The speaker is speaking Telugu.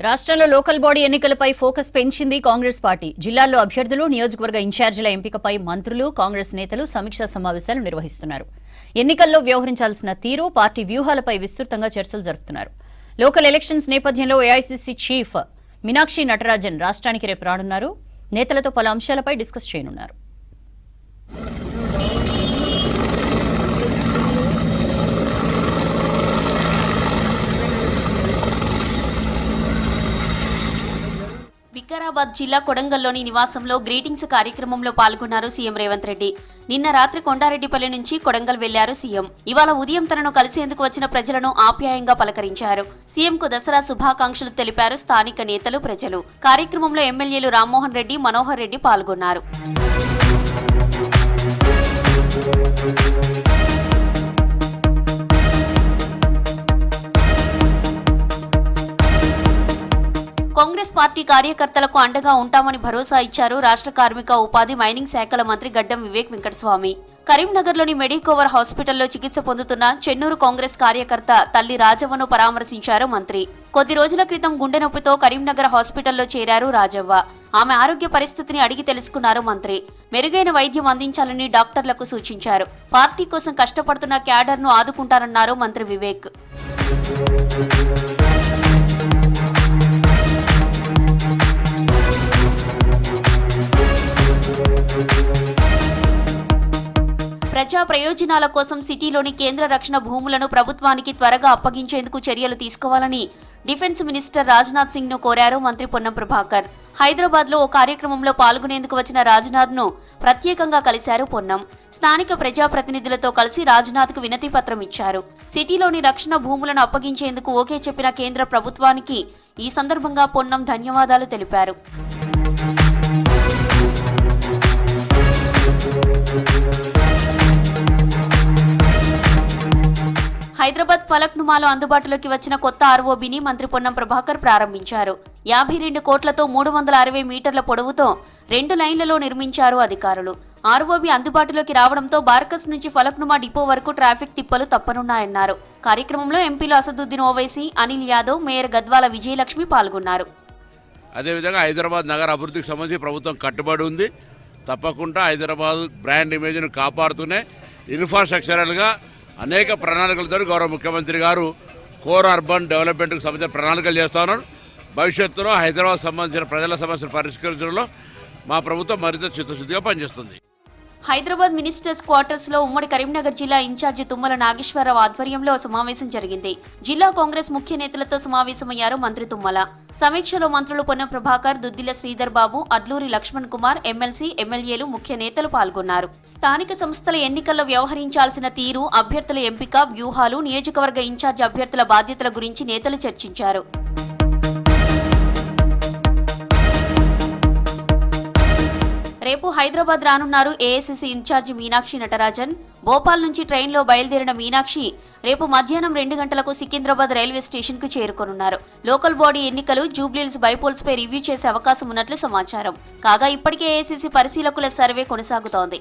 రాష్ట్రంలో లోకల్ బాడీ ఎన్నికలపై ఫోకస్ పెంచింది కాంగ్రెస్ పార్టీ. జిల్లాల్లో అభ్యర్థులు, నియోజకవర్గ ఇన్ఛార్జీల ఎంపికపై మంత్రులు, కాంగ్రెస్ నేతలు సమీక్షా సమావేశాలు నిర్వహిస్తున్నారు. ఎన్నికల్లో వ్యవహరించాల్సిన తీరు, పార్టీ వ్యూహాలపై విస్తృతంగా చర్చలు జరుపుతున్నారు. లోకల్ ఎలక్షన్స్ నేపథ్యంలో ఏఐసీసీ చీఫ్ మీనాక్షి నటరాజన్ రాష్ట్రానికి రేపు రానున్నారు. నేతలతో పలు అంశాలపై డిస్కస్ చేయనున్నారు. వికారాబాద్ జిల్లా కొడంగల్లోని నివాసంలో గ్రీటింగ్స్ కార్యక్రమంలో పాల్గొన్నారు సీఎం రేవంత్ రెడ్డి. నిన్న రాత్రి కొండారెడ్డిపల్లి నుంచి కొడంగల్ వెళ్లారు సీఎం. ఇవాళ ఉదయం తనను కలిసేందుకు వచ్చిన ప్రజలను ఆప్యాయంగా పలకరించారు. సీఎంకు దసరా శుభాకాంక్షలు తెలిపారు స్థానిక నేతలు, ప్రజలు. కార్యక్రమంలో ఎమ్మెల్యేలు రామ్మోహన్ రెడ్డి, మనోహర్ రెడ్డి పాల్గొన్నారు. కాంగ్రెస్ పార్టీ కార్యకర్తలకు అండగా ఉంటామని భరోసా ఇచ్చారు రాష్ట్ర కార్మిక, ఉపాధి, మైనింగ్ శాఖల మంత్రి గడ్డం వివేక్ వెంకటస్వామి. కరీంనగర్లోని మెడికోవర్ హాస్పిటల్లో చికిత్స పొందుతున్న చెన్నూరు కాంగ్రెస్ కార్యకర్త తల్లి రాజవ్వను పరామర్శించారు మంత్రి. కొద్ది రోజుల క్రితం గుండె నొప్పితో కరీంనగర్ హాస్పిటల్లో చేరారు రాజవ్వ. ఆమె ఆరోగ్య పరిస్థితిని అడిగి తెలుసుకున్నారు మంత్రి. మెరుగైన వైద్యం అందించాలని డాక్టర్లకు సూచించారు. పార్టీ కోసం కష్టపడుతున్న క్యాడర్ను ఆదుకుంటారన్నారు మంత్రి వివేక్. ప్రజా ప్రయోజనాల కోసం సిటీలోని కేంద్ర రక్షణ భూములను ప్రభుత్వానికి త్వరగా అప్పగించేందుకు చర్యలు తీసుకోవాలని డిఫెన్స్ మినిస్టర్ రాజ్నాథ్ సింగ్ ను కోరారు మంత్రి పొన్నం ప్రభాకర్. హైదరాబాద్ లో ఓ కార్యక్రమంలో పాల్గొనేందుకు వచ్చిన రాజ్నాథ్ ను ప్రత్యేకంగా కలిశారు పొన్నం. స్థానిక ప్రజాప్రతినిధులతో కలిసి రాజ్నాథ్ కు వినతి పత్రం ఇచ్చారు. సిటీలోని రక్షణ భూములను అప్పగించేందుకు ఓకే చెప్పిన కేంద్ర ప్రభుత్వానికి ఈ సందర్భంగా పొన్నం ధన్యవాదాలు తెలిపారు. హైదరాబాద్ ఫలక్నుమాలో అందుబాటులోకి వచ్చిన కొత్త ఆర్ఓబీని మంత్రి పొన్నం ప్రభాకర్ ప్రారంభించారు. 52 కోట్లతో 360 మీటర్ల పొడవుతో 2 లైన్లలో నిర్మించారు అధికారులు. ఆర్ఓబీ అందుబాటులోకి రావడంతో బార్కస్ నుంచి ఫలక్నుమా డిపో వరకు ట్రాఫిక్ తిప్పలు తప్పనున్నాయన్నారు. కార్యక్రమంలో ఎంపీలు అసదుద్దీన్ ఓవైసీ, అనిల్ యాదవ్, మేయర్ గద్వాల విజయలక్ష్మి పాల్గొన్నారు. అదేవిధంగా హైదరాబాద్ నగర అభివృద్ధికి సంబంధించి ప్రభుత్వం కట్టుబడి ఉంది. తప్పకుండా హైదరాబాద్ బ్రాండ్ ఇమేజ్ను కాపాడుతూనే ఇన్ఫ్రాస్ట్రక్చరల్గా అనేక ప్రణాళికలతో గౌరవ ముఖ్యమంత్రి గారు కోర్ అర్బన్ డెవలప్మెంట్కు సంబంధించిన ప్రణాళికలు చేస్తూ ఉన్నారు. భవిష్యత్తులో హైదరాబాద్ సంబంధించిన ప్రజల సమస్యలు పరిష్కరించడంలో మా ప్రభుత్వం మరింత చిత్తశుద్ధిగా పనిచేస్తుంది. హైదరాబాద్ మినిస్టర్స్ క్వార్టర్స్ లో ఉమ్మడి కరీంనగర్ జిల్లా ఇన్ఛార్జి తుమ్మల నాగేశ్వరరావు ఆధ్వర్యంలో సమావేశం జరిగింది. జిల్లా కాంగ్రెస్ ముఖ్య నేతలతో సమావేశమయ్యారు మంత్రి తుమ్మల. సమీక్షలో మంత్రులు పొన్నం ప్రభాకర్, దుద్దిల శ్రీధర్ బాబు, అడ్లూరి లక్ష్మణ్ కుమార్, ఎమ్మెల్సీ, ఎమ్మెల్యేలు, ముఖ్య నేతలు పాల్గొన్నారు. స్థానిక సంస్థల ఎన్నికల్లో వ్యవహరించాల్సిన తీరు, అభ్యర్థుల ఎంపిక, వ్యూహాలు, నియోజకవర్గ ఇన్ఛార్జి అభ్యర్థుల బాధ్యతల గురించి నేతలు చర్చించారు. రేపు హైదరాబాద్ రానున్నారు ఏఐసీసీ ఇన్ఛార్జి మీనాక్షి నటరాజన్. భోపాల్ నుంచి ట్రైన్లో బయలుదేరిన మీనాక్షి రేపు మధ్యాహ్నం 2 గంటలకు సికింద్రాబాద్ రైల్వే స్టేషన్ కు చేరుకోనున్నారు. లోకల్ బాడీ ఎన్నికలు, జూబ్లీహిల్స్ బైపోల్స్ పై రివ్యూ చేసే అవకాశం ఉన్నట్లు సమాచారం. కాగా ఇప్పటికే ఏఐసీసీ పరిశీలకుల సర్వే కొనసాగుతోంది.